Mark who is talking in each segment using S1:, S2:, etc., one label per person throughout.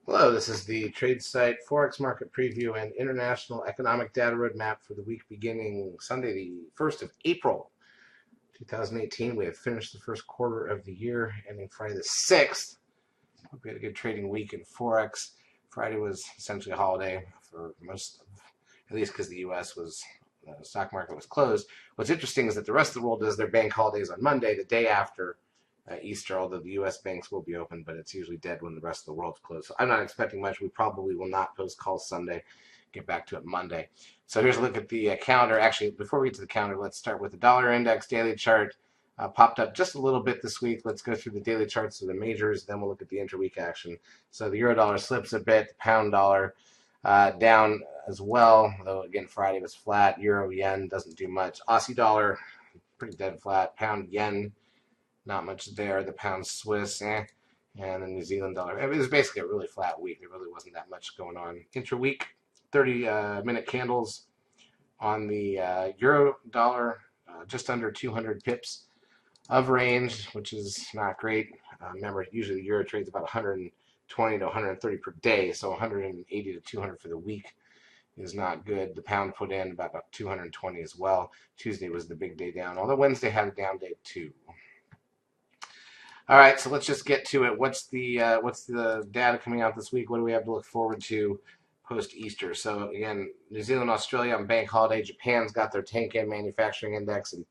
S1: Hello, this is the trade site Forex market preview and international economic data roadmap for the week beginning Sunday, the 1st of April, 2018. We have finished the first quarter of the year, ending Friday the 6th. Hope we had a good trading week in Forex. Friday was essentially a holiday for most, at least because the U.S. the stock market was closed. What's interesting is that the rest of the world does their bank holidays on Monday, the day after Easter, although the U.S. banks will be open, but it's usually dead when the rest of the world's closed. So I'm not expecting much. We probably will not post calls Sunday. Get back to it Monday. So here's a look at the calendar. Actually, before we get to the calendar, let's start with the dollar index daily chart. Popped up just a little bit this week. Let's go through the daily charts of the majors, then we'll look at the interweek action. So the euro dollar slips a bit, the pound dollar down as well, though again Friday was flat. Euro yen doesn't do much. Aussie dollar pretty dead flat. Pound yen not much there. The pound Swiss, and the New Zealand dollar. It was basically a really flat week. There really wasn't that much going on. Intra-week, 30-minute candles on the euro dollar, just under 200 pips of range, which is not great. Remember, usually the euro trades about 120 to 130 per day, so 180 to 200 for the week is not good. The pound put in about 220 as well. Tuesday was the big day down, although Wednesday had a down day too. All right, so let's just get to it. What's the data coming out this week? What do we have to look forward to post-Easter? So again, New Zealand, Australia on bank holiday. Japan's got their Tenkan manufacturing index and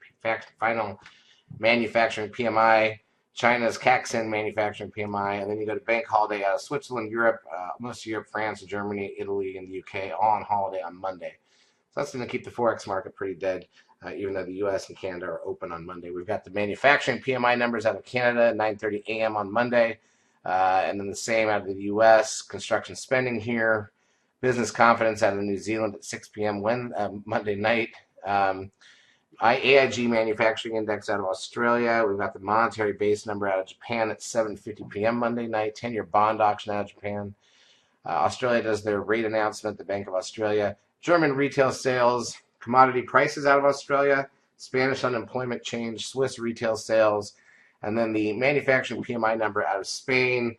S1: final manufacturing PMI. China's Caixin manufacturing PMI, and then you go to bank holiday out of Switzerland, Europe, most of Europe, France, Germany, Italy, and the UK all on holiday on Monday. So that's going to keep the Forex market pretty dead, even though the U.S. and Canada are open on Monday. We've got the manufacturing PMI numbers out of Canada at 9:30 a.m. on Monday, and then the same out of the U.S. Construction spending here. Business confidence out of New Zealand at 6 p.m. Monday night. AIG manufacturing index out of Australia. We've got the monetary base number out of Japan at 7:50 p.m. Monday night. 10-year bond auction out of Japan. Australia does their rate announcement, the Bank of Australia. German retail sales, commodity prices out of Australia, Spanish unemployment change, Swiss retail sales, and then the manufacturing PMI number out of Spain,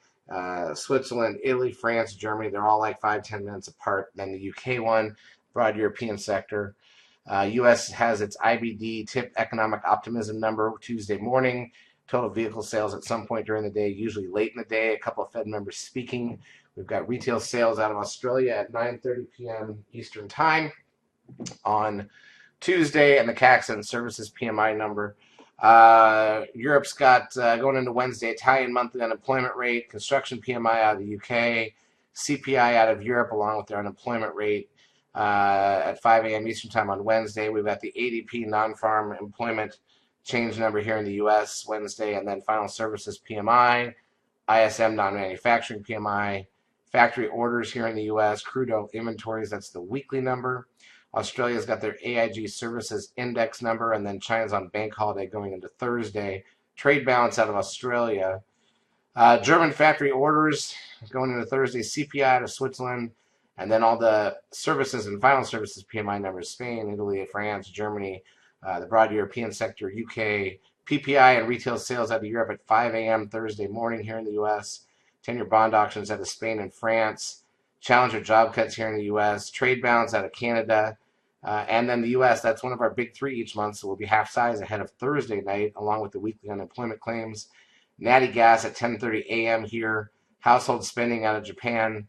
S1: Switzerland, Italy, France, Germany. They're all like 5-10 minutes apart. Then the UK one, broad European sector. U.S. has its IBD tip economic optimism number Tuesday morning. Total vehicle sales at some point during the day, usually late in the day. A couple of Fed members speaking. We've got retail sales out of Australia at 9:30 p.m. Eastern Time on Tuesday, and the Caixin Services PMI number. Europe's got, going into Wednesday, Italian monthly unemployment rate, construction PMI out of the UK, CPI out of Europe, along with their unemployment rate at 5 a.m. Eastern Time on Wednesday. We've got the ADP non-farm employment change number here in the U.S. Wednesday, and then final services PMI, ISM non-manufacturing PMI, factory orders here in the U.S., crude oil inventories, that's the weekly number. Australia's got their AIG services index number, and then China's on bank holiday going into Thursday. Trade balance out of Australia. German factory orders going into Thursday, CPI out of Switzerland, and then all the services and final services PMI numbers, Spain, Italy, France, Germany, the broad European sector, UK, PPI and retail sales out of Europe at 5 a.m. Thursday morning here in the U.S., 10-year bond auctions out of Spain and France, challenger job cuts here in the U.S., trade balance out of Canada, and then the U.S., that's one of our big three each month, so we'll be half size ahead of Thursday night, along with the weekly unemployment claims. Natty gas at 10:30 a.m. here, household spending out of Japan,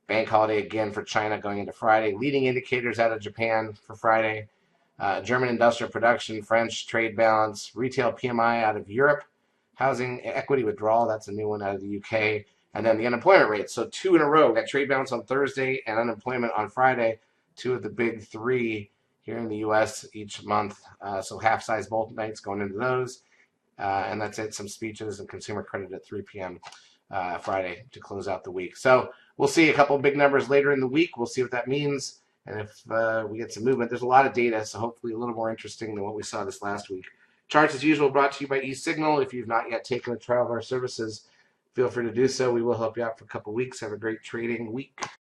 S1: bank holiday again for China going into Friday, leading indicators out of Japan for Friday, German industrial production, French trade balance, retail PMI out of Europe, housing equity withdrawal, that's a new one out of the UK, and then the unemployment rate. So two in a row. Got trade balance on Thursday and unemployment on Friday, two of the big three here in the U.S. each month. So half size both nights going into those. And that's it. Some speeches and consumer credit at 3 p.m. Friday to close out the week. So we'll see a couple of big numbers later in the week. We'll see what that means. And if we get some movement, there's a lot of data, so hopefully a little more interesting than what we saw this last week. Charts, as usual, brought to you by eSignal. If you've not yet taken a trial of our services, feel free to do so. We will help you out for a couple of weeks. Have a great trading week.